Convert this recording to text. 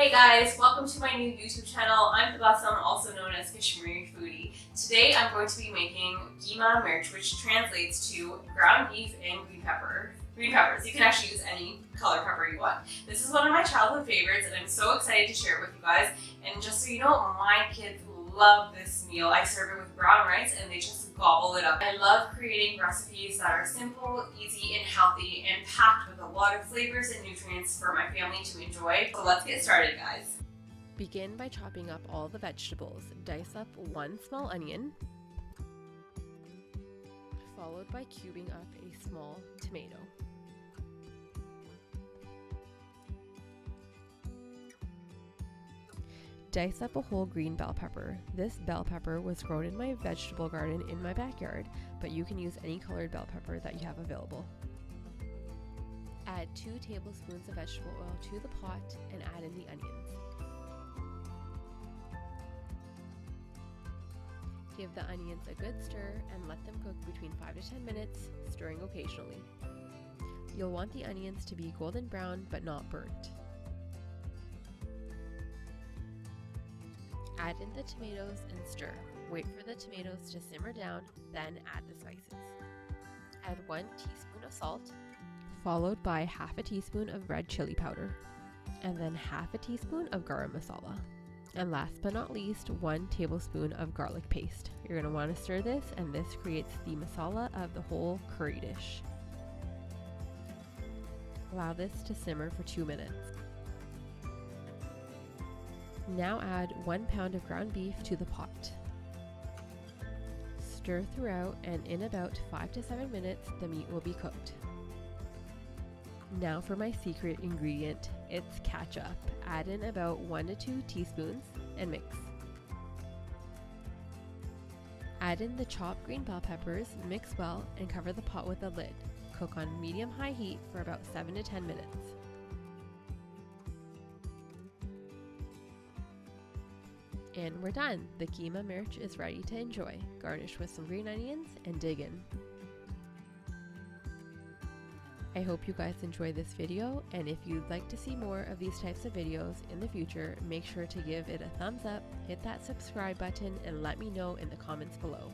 Hey guys, welcome to my new YouTube channel. I'm Tablespoons, also known as Kashmiri Foodie. Today I'm going to be making Keema Mirch, which translates to ground beef and green peppers. You can actually use any color pepper you want. This is one of my childhood favorites and I'm so excited to share it with you guys. And just so you know, my kids love this meal. I serve it with brown rice and they just gobble it up. I love creating recipes that are simple, easy, and healthy and packed with a lot of flavors and nutrients for my family to enjoy. So let's get started, guys. Begin by chopping up all the vegetables. Dice up 1 small onion, followed by cubing up a small tomato. Dice up a whole green bell pepper. This bell pepper was grown in my vegetable garden in my backyard, but you can use any colored bell pepper that you have available. Add 2 tablespoons of vegetable oil to the pot and add in the onions. Give the onions a good stir and let them cook between 5 to 10 minutes, stirring occasionally. You'll want the onions to be golden brown but not burnt. Add in the tomatoes and stir. Wait for the tomatoes to simmer down, then add the spices. Add 1 teaspoon of salt, followed by half a teaspoon of red chili powder, and then half a teaspoon of garam masala. And last but not least, 1 tablespoon of garlic paste. You're going to want to stir this, and this creates the masala of the whole curry dish. Allow this to simmer for 2 minutes. Now add 1 pound of ground beef to the pot. Stir throughout, and in about 5 to 7 minutes, the meat will be cooked. Now for my secret ingredient, it's ketchup. Add in about 1 to 2 teaspoons and mix. Add in the chopped green bell peppers, mix well, and cover the pot with a lid. Cook on medium-high heat for about 7 to 10 minutes. And we're done. The Keema Mirch is ready to enjoy. Garnish with some green onions and dig in. I hope you guys enjoyed this video, and if you'd like to see more of these types of videos in the future, make sure to give it a thumbs up, hit that subscribe button, and let me know in the comments below.